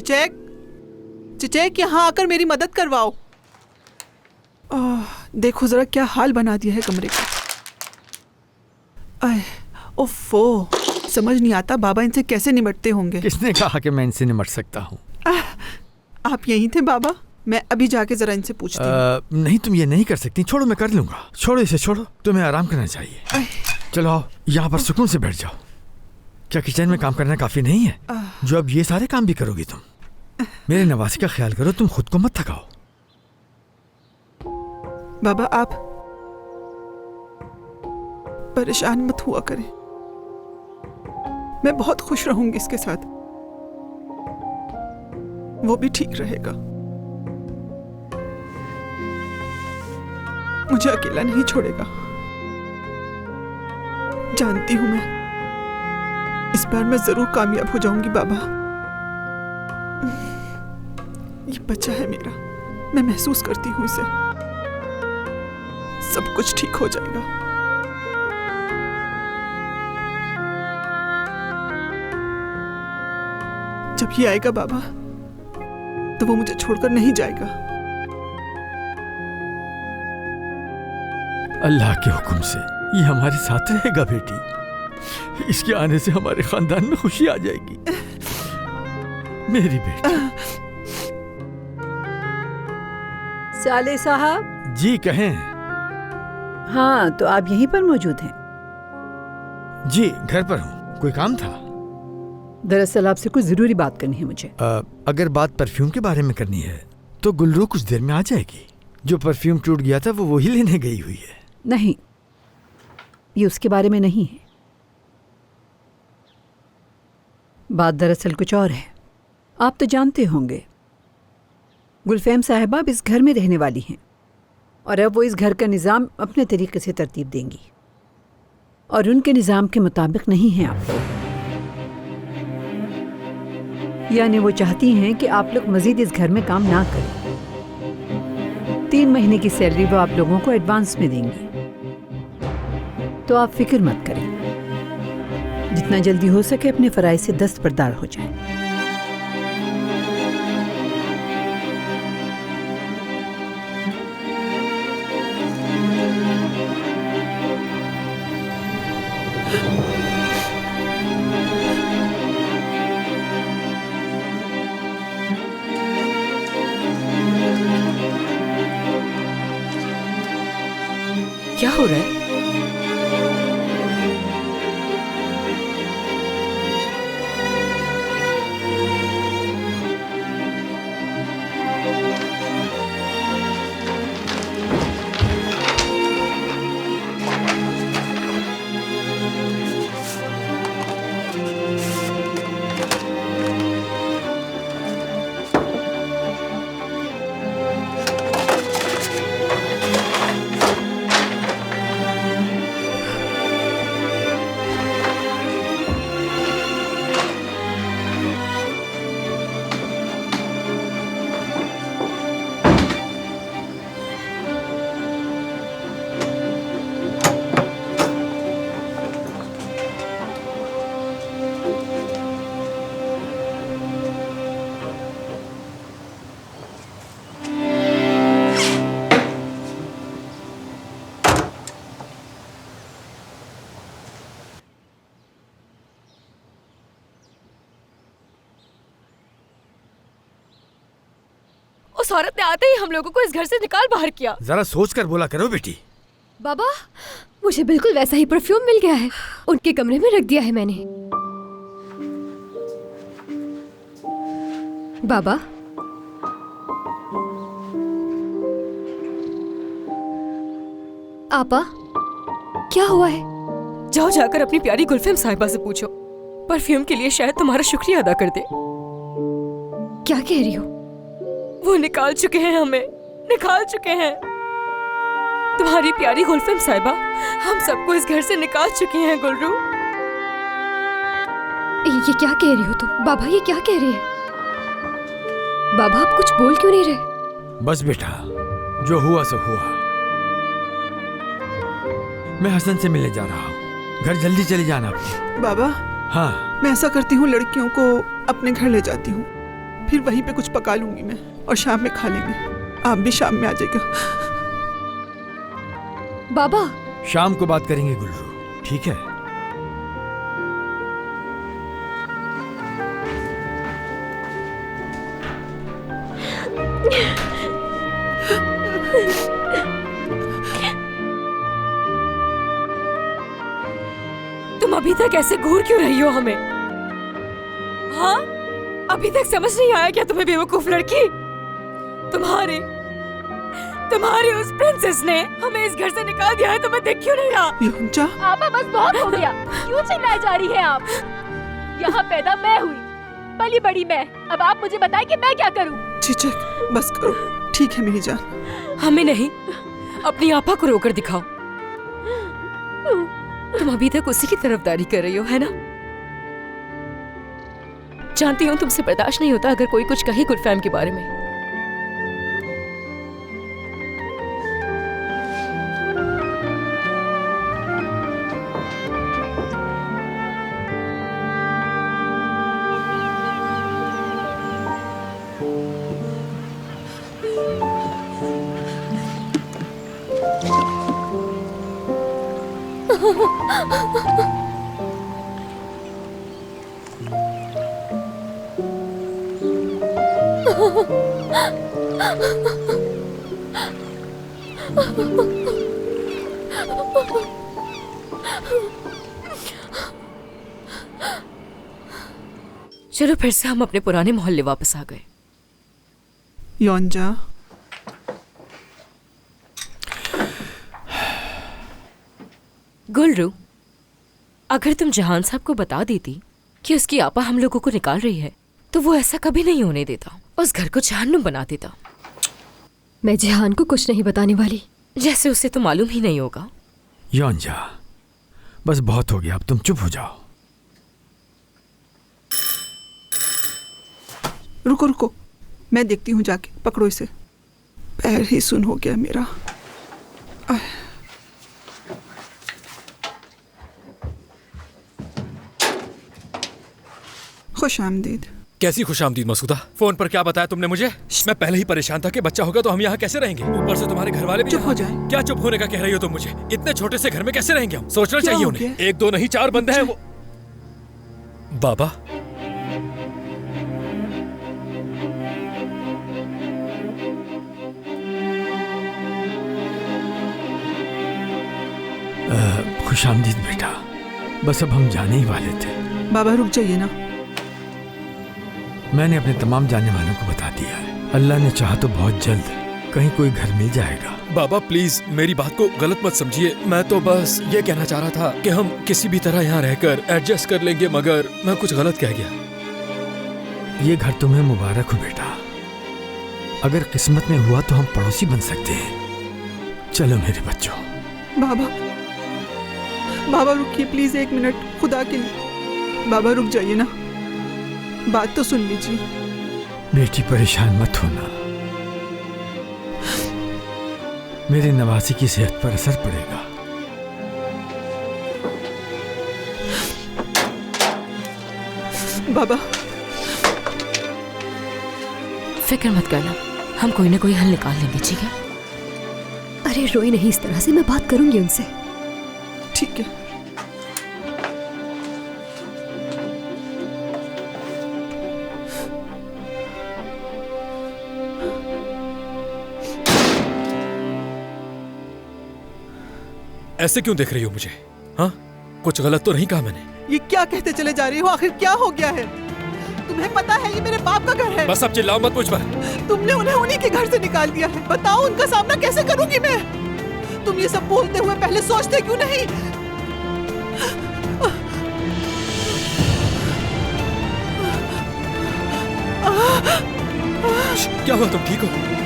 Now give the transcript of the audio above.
चिचेक, चिचेक यहाँ आकर मेरी मदद करवाओ। देखो जरा क्या हाल बना दिया है कमरे का। ओफो, समझ नहीं आता बाबा इनसे कैसे निपटते होंगे। किसने कहा कि मैं इनसे निपट सकता हूँ? आप यहीं थे बाबा? मैं अभी जाके जरा इनसे पूछती हूँ। नहीं, तुम ये नहीं कर सकती। छोड़ो, मैं कर लूंगा। छोड़ो इसे, छोड़ो। तुम्हें आराम करना चाहिए। चलो आओ, यहाँ पर सुकून से बैठ जाओ। क्या किचन में काम करना काफी नहीं है जो अब ये सारे काम भी करोगी तुम? मेरे नवासी का ख्याल करो, तुम खुद को मत थकाओ। बाबा आप परेशान मत हुआ करें, मैं बहुत खुश रहूंगी इसके साथ, वो भी ठीक रहेगा। मुझे अकेला नहीं छोड़ेगा, जानती हूं मैं इस बार मैं जरूर कामयाब हो जाऊंगी। बाबा ये बच्चा है मेरा, मैं महसूस करती हूं इसे, सब कुछ ठीक हो जाएगा। जब ये आएगा बाबा तो वो मुझे छोड़कर नहीं जाएगा। अल्लाह के हुक्म से ये हमारे साथ रहेगा बेटी। इसके आने से हमारे खानदान में खुशी आ जाएगी मेरी बेटी। साले साहब जी कहें। हाँ, तो आप यहीं पर मौजूद हैं? जी घर पर हूँ। कोई काम था? दरअसल आपसे कुछ जरूरी बात करनी है मुझे। अगर बात परफ्यूम के बारे में करनी है तो गुलरू कुछ देर में आ जाएगी। जो परफ्यूम टूट गया था वो वही लेने गई हुई है। नहीं, ये उसके बारे में नहीं है। बात दरअसल कुछ और है। आप तो जानते होंगे गुलफैम साहिबा अब इस घर में रहने वाली हैं और अब वो इस घर का निज़ाम अपने तरीके से तरतीब देंगी और उनके निज़ाम के मुताबिक नहीं हैं आप लोग। यानी वो चाहती हैं कि आप लोग मज़ीद इस घर में काम ना करें। 3 महीने की सैलरी वो आप लोगों को एडवांस में देंगी। तो आप फिक्र मत करें, जितना जल्दी हो सके अपने फराइज से दस्तबरदार हो जाएं। क्या हो रहा है? उस औरत ने आते ही हम लोगों को इस घर से निकाल बाहर किया। जरा सोच कर बोला करो बेटी। बाबा, मुझे बिल्कुल वैसा ही परफ्यूम मिल गया है, उनके कमरे में रख दिया है मैंने। बाबा, आपा, क्या हुआ है? जाओ जाकर अपनी प्यारी गुलफैम साहिबा से पूछो, परफ्यूम के लिए शायद तुम्हारा शुक्रिया अदा कर दे। क्या कह रही हो? वो निकाल चुके हैं, हमें निकाल चुके हैं। तुम्हारी प्यारी गुलफैम साहिबा हम सबको इस घर से निकाल चुके हैं। गुलरू, ये क्या कह रही हो तुम? बाबा, ये क्या कह रही है? बाबा, आप कुछ बोल क्यों नहीं रहे? बस बेटा, जो हुआ सो हुआ। मैं हसन से मिलने जा रहा हूँ, घर जल्दी चले जाना। बाबा, हाँ, मैं ऐसा करती हूँ, लड़कियों को अपने घर ले जाती हूँ, फिर वहीं पे कुछ पका लूंगी मैं और शाम में खा लेंगे। आप भी शाम में आ जाइएगा। बाबा, शाम को बात करेंगे गुल्लू, ठीक है? तुम अभी तक ऐसे घूर क्यों रही हो हमें? हाँ, अभी तक समझ नहीं आया क्या तुम्हें, बेवकूफ लड़की? तुम्हारी उस प्रिंसेस ने हमें इस घर से निकाल दिया है, तुम्हें दिख क्यों नहीं रहा? योंजा, आपा बस बहुत हो गया। क्यों चिल्लाए जा रही है आप? यहाँ पैदा मैं हुई, पली बड़ी मैं। अब आप मुझे बताएं कि मैं क्या करूँ? चिचक बस करो, ठीक है मेरी जान। हमें नहीं, अपनी आपा को रोकर दिखाओ। तुम अभी तक उसी की तरफदारी कर रही हो, है ना? जानती हूँ तुमसे बर्दाश्त नहीं होता अगर कोई कुछ कहे गुलफैम के बारे में। चलो फिर से हम अपने पुराने मोहल्ले वापस आ गए। योंजा, गुलरू, अगर तुम जहान साहब को बता देती कि उसकी आपा हम लोगों को निकाल रही है तो वो ऐसा कभी नहीं होने देता, उस घर को जहन्नुम बना देता। मैं जिहान को कुछ नहीं बताने वाली। जैसे उसे तो मालूम ही नहीं होगा। योंजा, बस बहुत हो गया, अब तुम चुप हो जाओ। रुको रुको, मैं देखती हूँ जाके, पकड़ो इसे। पैर ही सुन हो गया मेरा। खुश आमदीद। कैसी खुशामदीद मसूदा? फोन पर क्या बताया तुमने मुझे? मैं पहले ही परेशान था कि बच्चा होगा तो हम यहाँ कैसे रहेंगे। ऊपर से तुम्हारे घर वाले भी चुप हो यहाँ। जाए। क्या चुप होने का कह रही हो तुम मुझे? इतने छोटे से घर में कैसे रहेंगे हम? सोचना क्या चाहिए हो उन्हें। गया? एक दो नहीं, 4 बंदे हैं वो। बाबा, खुशामदीद बेटा, बस अब हम जाने ही वाले थे। बाबा रुक जाइए ना। मैंने अपने तमाम जानने वालों को बता दिया है। अल्लाह ने चाहा तो बहुत जल्द कहीं कोई घर मिल जाएगा। बाबा प्लीज मेरी बात को गलत मत समझिए। मैं तो बस ये कहना चाह रहा था कि हम किसी भी तरह यहाँ रहकर एडजस्ट कर लेंगे, मगर मैं कुछ गलत कह गया। ये घर तुम्हें मुबारक हो बेटा। अगर किस्मत में हुआ तो हम पड़ोसी बन सकते हैं। चलो मेरे बच्चों। बाबा, बाबा रुकिए प्लीज 1 मिनट, खुदा के लिए। बाबा रुक जाइए ना, बात तो सुन लीजिए। बेटी परेशान मत होना, मेरे नवासी की सेहत पर असर पड़ेगा। बाबा फिक्र मत करना, हम कोई ना कोई हल निकाल लेंगे, ठीक है? अरे रोई नहीं इस तरह से, मैं बात करूंगी उनसे। ठीक है। ऐसे क्यों देख रही हो मुझे? हाँ, कुछ गलत तो नहीं कहा मैंने? ये क्या कहते चले जा रही हो? आखिर क्या हो गया है? तुम्हें पता है ये मेरे बाप का घर है। बस अब चिल्लाओ मत मुझ पर। तुमने उन्हें उन्हीं के घर से निकाल दिया है। बताओ उनका सामना कैसे करूंगी मैं? तुम ये सब बोलते हुए पहले सोचते क्यों नहीं? क्या हुआ, तुम ठीक हो?